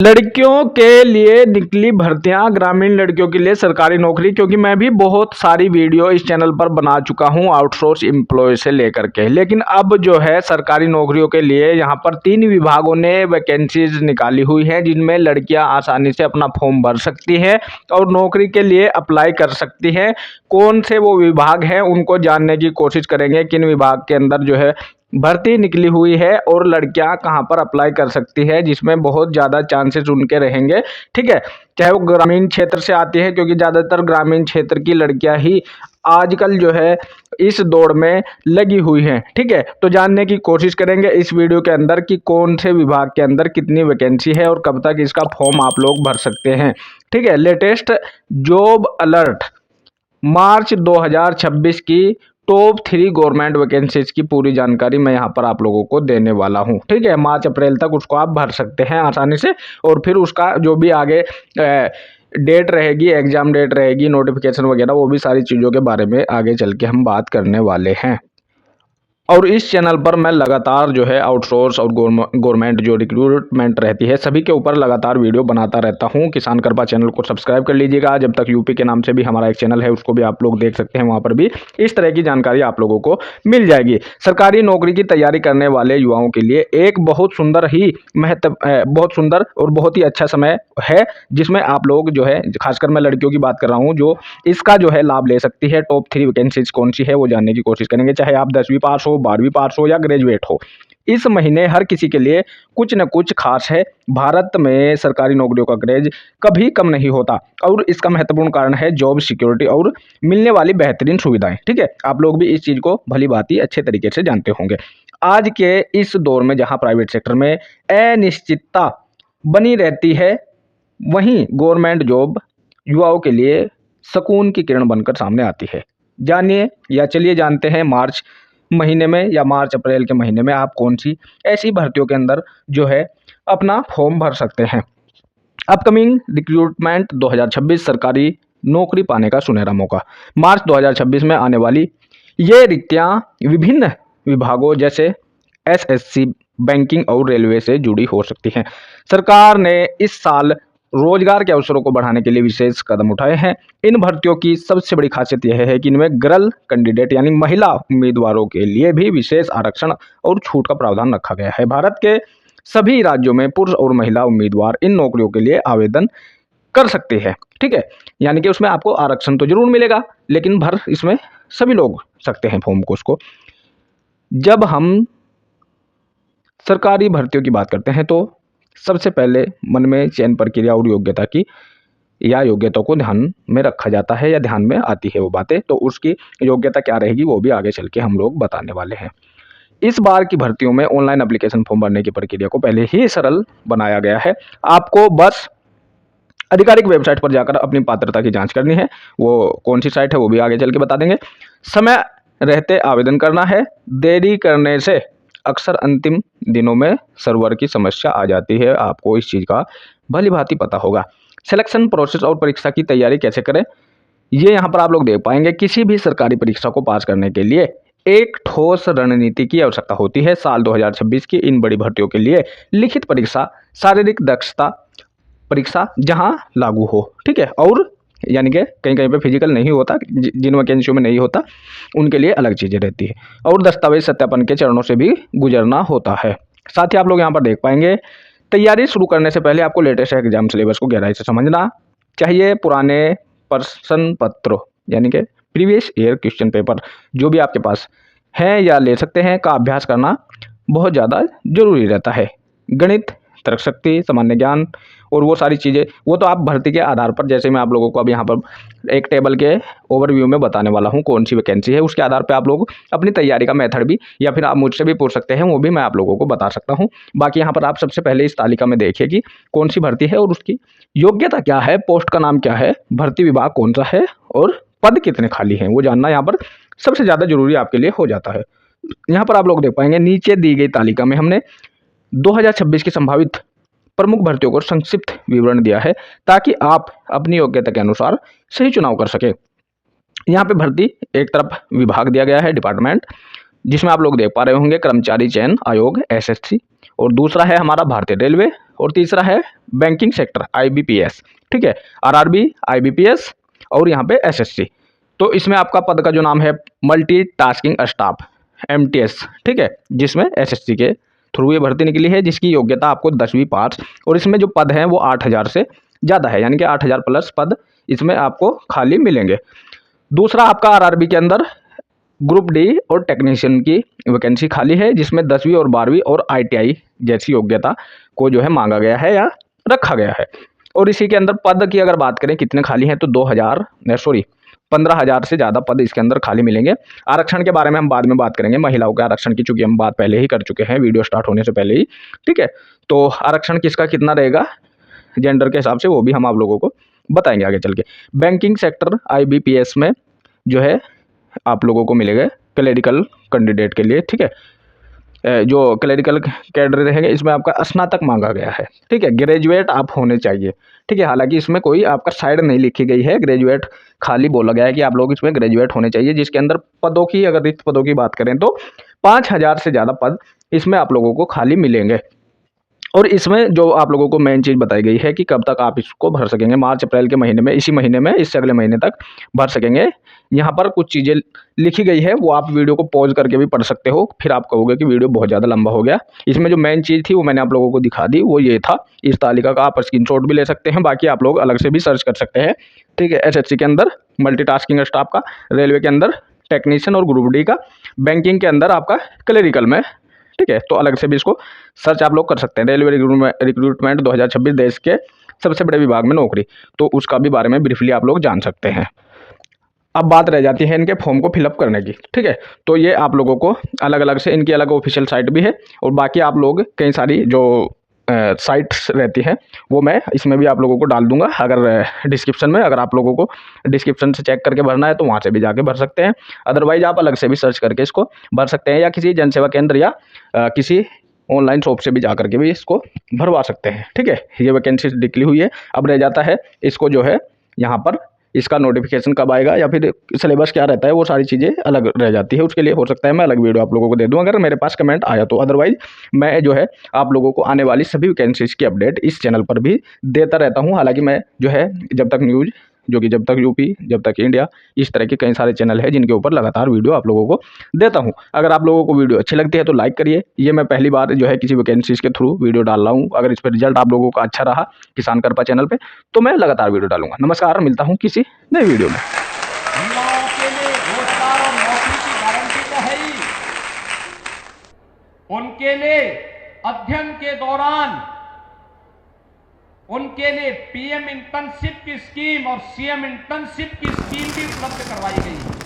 लड़कियों के लिए निकली भर्तियां, ग्रामीण लड़कियों के लिए सरकारी नौकरी। क्योंकि मैं भी बहुत सारी वीडियो इस चैनल पर बना चुका हूं आउटसोर्स एम्प्लॉय से लेकर के, लेकिन अब जो है सरकारी नौकरियों के लिए यहां पर 3 विभागों ने वैकेंसीज निकाली हुई हैं, जिनमें लड़कियां आसानी से अपना फॉर्म भर सकती हैं और नौकरी के लिए अप्लाई कर सकती हैं। कौन से वो विभाग हैं उनको जानने की कोशिश करेंगे, किन विभाग के अंदर जो है भर्ती निकली हुई है और लड़कियां कहां पर अप्लाई कर सकती है, जिसमें बहुत ज़्यादा चांसेस उनके रहेंगे। ठीक है, चाहे वो ग्रामीण क्षेत्र से आती है, क्योंकि ज़्यादातर ग्रामीण क्षेत्र की लड़कियां ही आजकल जो है इस दौड़ में लगी हुई हैं। ठीक है, तो जानने की कोशिश करेंगे इस वीडियो के अंदर कि कौन से विभाग के अंदर कितनी वैकेंसी है और कब तक इसका फॉर्म आप लोग भर सकते हैं। ठीक है, लेटेस्ट जॉब अलर्ट मार्च 2026 की टॉप 3 गवर्नमेंट वैकेंसीज की पूरी जानकारी मैं यहाँ पर आप लोगों को देने वाला हूँ। ठीक है, मार्च अप्रैल तक उसको आप भर सकते हैं आसानी से, और फिर उसका जो भी आगे डेट रहेगी, एग्जाम डेट रहेगी, नोटिफिकेशन वगैरह, वो भी सारी चीज़ों के बारे में आगे चल के हम बात करने वाले हैं। और इस चैनल पर मैं लगातार जो है आउटसोर्स और गवर्नमेंट जो रिक्रूटमेंट रहती है सभी के ऊपर लगातार वीडियो बनाता रहता हूं। किसान कृपा चैनल को सब्सक्राइब कर लीजिएगा। जब तक यूपी के नाम से भी हमारा एक चैनल है, उसको भी आप लोग देख सकते हैं, वहां पर भी इस तरह की जानकारी आप लोगों को मिल जाएगी। सरकारी नौकरी की तैयारी करने वाले युवाओं के लिए एक बहुत सुंदर और बहुत ही अच्छा समय है, जिसमें आप लोग जो है, खासकर मैं लड़कियों की बात कर रहा हूँ, जो इसका जो है लाभ ले सकती है। टॉप 3 वैकेंसीज कौन सी है वो जानने की कोशिश करेंगे, चाहे आप 10वीं पास हो, 12वीं पास हो या ग्रेजुएट हो। इस महीने हर किसी के लिए कुछ न कुछ खास है। भारत में सरकारी नौकरियों का क्रेज कभी कम नहीं होता और इसका महत्वपूर्ण कारण है जॉब सिक्योरिटी और मिलने वाली बेहतरीन सुविधाएं। ठीक है, आप लोग भी इस चीज़ को भली भांति अच्छे तरीके से जानते होंगे। आज के इस दौर में जहां प्राइवेट सेक्टर में अनिश्चितता बनी रहती है, वहीं गवर्नमेंट जॉब युवाओं के लिए सुकून की किरण बनकर सामने आती है। जानिए या चलिए जानते हैं मार्च महीने में या मार्च अप्रैल के महीने में आप कौन सी ऐसी भर्तियों के अंदर जो है अपना फॉर्म भर सकते हैं। अपकमिंग रिक्रूटमेंट 2026 सरकारी नौकरी पाने का सुनहरा मौका। मार्च 2026 में आने वाली ये रिक्तियां विभिन्न विभागों जैसे एसएससी, बैंकिंग और रेलवे से जुड़ी हो सकती हैं। सरकार ने इस साल रोजगार के अवसरों को बढ़ाने के लिए विशेष कदम उठाए हैं। इन भर्तियों की सबसे बड़ी खासियत यह है कि इनमें गर्ल कैंडिडेट यानी महिला उम्मीदवारों के लिए भी विशेष आरक्षण और छूट का प्रावधान रखा गया है। भारत के सभी राज्यों में पुरुष और महिला उम्मीदवार इन नौकरियों के लिए आवेदन कर सकते हैं। ठीक है, यानी कि उसमें आपको आरक्षण तो जरूर मिलेगा, लेकिन भर इसमें सभी लोग सकते हैं फॉर्म को। उसको जब हम सरकारी भर्तियों की बात करते हैं तो सबसे पहले मन में चयन प्रक्रिया और योग्यता की या योग्यता को ध्यान में रखा जाता है या ध्यान में आती है वो बातें, तो उसकी योग्यता क्या रहेगी वो भी आगे चल के हम लोग बताने वाले हैं। इस बार की भर्तियों में ऑनलाइन एप्लीकेशन फॉर्म भरने की प्रक्रिया को पहले ही सरल बनाया गया है। आपको बस आधिकारिक वेबसाइट पर जाकर अपनी पात्रता की जांच करनी है। वो कौन सी साइट है वो भी आगे चल के बता देंगे। समय रहते आवेदन करना है। देरी करने से अक्सर अंतिम दिनों में सर्वर की समस्या आ जाती है, आपको इस चीज़ का भली भांति पता होगा। सिलेक्शन प्रोसेस और परीक्षा की तैयारी कैसे करें, ये यहाँ पर आप लोग देख पाएंगे। किसी भी सरकारी परीक्षा को पास करने के लिए एक ठोस रणनीति की आवश्यकता होती है। साल 2026 की इन बड़ी भर्तियों के लिए लिखित परीक्षा, शारीरिक दक्षता परीक्षा जहां लागू हो। ठीक है, और यानी कि कहीं कहीं पे फिजिकल नहीं होता, जिन वैकेंसियों में नहीं होता उनके लिए अलग चीज़ें रहती है, और दस्तावेज सत्यापन के चरणों से भी गुजरना होता है। साथ ही आप लोग यहाँ पर देख पाएंगे, तैयारी शुरू करने से पहले आपको लेटेस्ट एग्जाम सिलेबस को गहराई से समझना चाहिए। पुराने प्रश्न पत्रों यानी कि प्रीवियस ईयर क्वेश्चन पेपर जो भी आपके पास हैं या ले सकते हैं का अभ्यास करना बहुत ज़्यादा जरूरी रहता है। गणित, तर्कशक्ति, सामान्य ज्ञान और वो सारी चीज़ें वो तो आप भर्ती के आधार पर, जैसे मैं आप लोगों को अब यहाँ पर एक टेबल के ओवरव्यू में बताने वाला हूँ कौन सी वैकेंसी है, उसके आधार पर आप लोग अपनी तैयारी का मेथड भी या फिर आप मुझसे भी पूछ सकते हैं, वो भी मैं आप लोगों को बता सकता हूँ। बाकी यहाँ पर आप सबसे पहले इस तालिका में देखिए कि कौन सी भर्ती है और उसकी योग्यता क्या है, पोस्ट का नाम क्या है, भर्ती विभाग कौन सा है और पद कितने खाली हैं, वो जानना यहाँ पर सबसे ज़्यादा जरूरी आपके लिए हो जाता है। यहाँ पर आप लोग देख पाएंगे नीचे दी गई तालिका में हमने 2026 की संभावित प्रमुख भर्तियों को संक्षिप्त विवरण दिया है, ताकि आप अपनी योग्यता के अनुसार सही चुनाव कर सके। यहाँ पे भर्ती एक तरफ विभाग दिया गया है, डिपार्टमेंट, जिसमें आप लोग देख पा रहे होंगे कर्मचारी चयन आयोग एसएससी, और दूसरा है हमारा भारतीय रेलवे, और तीसरा है बैंकिंग सेक्टर IBPS, ठीक है, RRB, IBPS और यहाँ पे SSC। तो इसमें आपका पद का जो नाम है मल्टी टास्किंग स्टाफ MTS, ठीक है, जिसमें SSC के थ्रू ये भर्ती निकली है, जिसकी योग्यता आपको 10वीं पास, और इसमें जो पद हैं वो 8000 से ज़्यादा है, यानी कि 8000 प्लस पद इसमें आपको खाली मिलेंगे। दूसरा आपका RRB के अंदर ग्रुप D और टेक्नीशियन की वैकेंसी खाली है, जिसमें 10वीं और 12वीं और ITI जैसी योग्यता को जो है मांगा गया है या रखा गया है। और इसी के अंदर पद की अगर बात करें कितने खाली हैं, तो 15,000 से ज़्यादा पद इसके अंदर खाली मिलेंगे। आरक्षण के बारे में हम बाद में बात करेंगे, महिलाओं के आरक्षण की, चूंकि हम बात पहले ही कर चुके हैं वीडियो स्टार्ट होने से पहले ही, ठीक है। तो आरक्षण किसका कितना रहेगा जेंडर के हिसाब से वो भी हम आप लोगों को बताएंगे आगे चल के। बैंकिंग सेक्टर IBPS में जो है आप लोगों को मिलेगा क्लरिकल कैंडिडेट के लिए, ठीक है। जो क्लरिकल कैडर रहेंगे इसमें आपका स्नातक मांगा गया है, ठीक है, ग्रेजुएट आप होने चाहिए, ठीक है। हालांकि इसमें कोई आपका साइड नहीं लिखी गई है, ग्रेजुएट खाली बोला गया है कि आप लोग इसमें ग्रेजुएट होने चाहिए। जिसके अंदर पदों की, अगर रिक्त पदों की बात करें तो 5000 से ज़्यादा पद इसमें आप लोगों को खाली मिलेंगे। और इसमें जो आप लोगों को मेन चीज़ बताई गई है कि कब तक आप इसको भर सकेंगे, मार्च अप्रैल के महीने में, इसी महीने में, इससे अगले महीने तक भर सकेंगे। यहाँ पर कुछ चीज़ें लिखी गई है, वो आप वीडियो को पॉज करके भी पढ़ सकते हो, फिर आप कहोगे कि वीडियो बहुत ज़्यादा लंबा हो गया। इसमें जो मेन चीज़ थी वो मैंने आप लोगों को दिखा दी, वो ये था। इस तालिका का आप स्क्रीनशॉट भी ले सकते हैं, बाकी आप लोग अलग से भी सर्च कर सकते हैं, ठीक है। SSC के अंदर मल्टीटास्किंग स्टाफ का, रेलवे के अंदर टेक्नीशियन और ग्रुप D का, बैंकिंग के अंदर आपका क्लरिकल में, ठीक है। तो अलग से भी इसको सर्च आप लोग कर सकते हैं। रेलवे रिक्रूटमेंट 2026 देश के सबसे बड़े विभाग में नौकरी, तो उसका भी बारे में ब्रीफली आप लोग जान सकते हैं। अब बात रह जाती है इनके फॉर्म को फिलअप करने की, ठीक है। तो ये आप लोगों को अलग अलग से, इनकी अलग ऑफिशियल साइट भी है, और बाकी आप लोग कई सारी जो साइट्स रहती हैं वो मैं इसमें भी आप लोगों को डाल दूंगा, अगर डिस्क्रिप्शन में, अगर आप लोगों को डिस्क्रिप्शन से चेक करके भरना है तो वहाँ से भी जाके भर सकते हैं। अदरवाइज आप अलग से भी सर्च करके इसको भर सकते हैं, या किसी जनसेवा केंद्र या किसी ऑनलाइन शॉप से भी जा करके भी इसको भरवा सकते हैं, ठीक है। ये वैकेंसी निकली हुई है। अब रह जाता है इसको जो है यहाँ पर इसका नोटिफिकेशन कब आएगा या फिर सिलेबस क्या रहता है, वो सारी चीज़ें अलग रह जाती है। उसके लिए हो सकता है मैं अलग वीडियो आप लोगों को दे दूं अगर मेरे पास कमेंट आया तो। अदरवाइज मैं जो है आप लोगों को आने वाली सभी वैकेंसीज की अपडेट इस चैनल पर भी देता रहता हूं। हालांकि मैं जो है जब तक न्यूज़, जो कि जब तक यूपी, जब तक इंडिया, इस तरह के कई सारे चैनल है जिनके ऊपर लगातार वीडियो आप लोगों को देता हूं। अगर आप लोगों को वीडियो अच्छी लगती है तो लाइक करिए। ये मैं पहली बार जो है किसी वैकेंसीज के थ्रू वीडियो डाल रहा हूं। अगर इस पर रिजल्ट आप लोगों का अच्छा रहा किसान करपा चैनल पे, तो मैं लगातार वीडियो डालूंगा। नमस्कार, मिलता हूँ किसी नए वीडियो में। युवाओं के लिए रोजगार और नौकरी की गारंटी तो है ही, उनके लिए अध्ययन के दौरान उनके लिए PM इंटर्नशिप की स्कीम और CM इंटर्नशिप की स्कीम भी उपलब्ध करवाई गई है।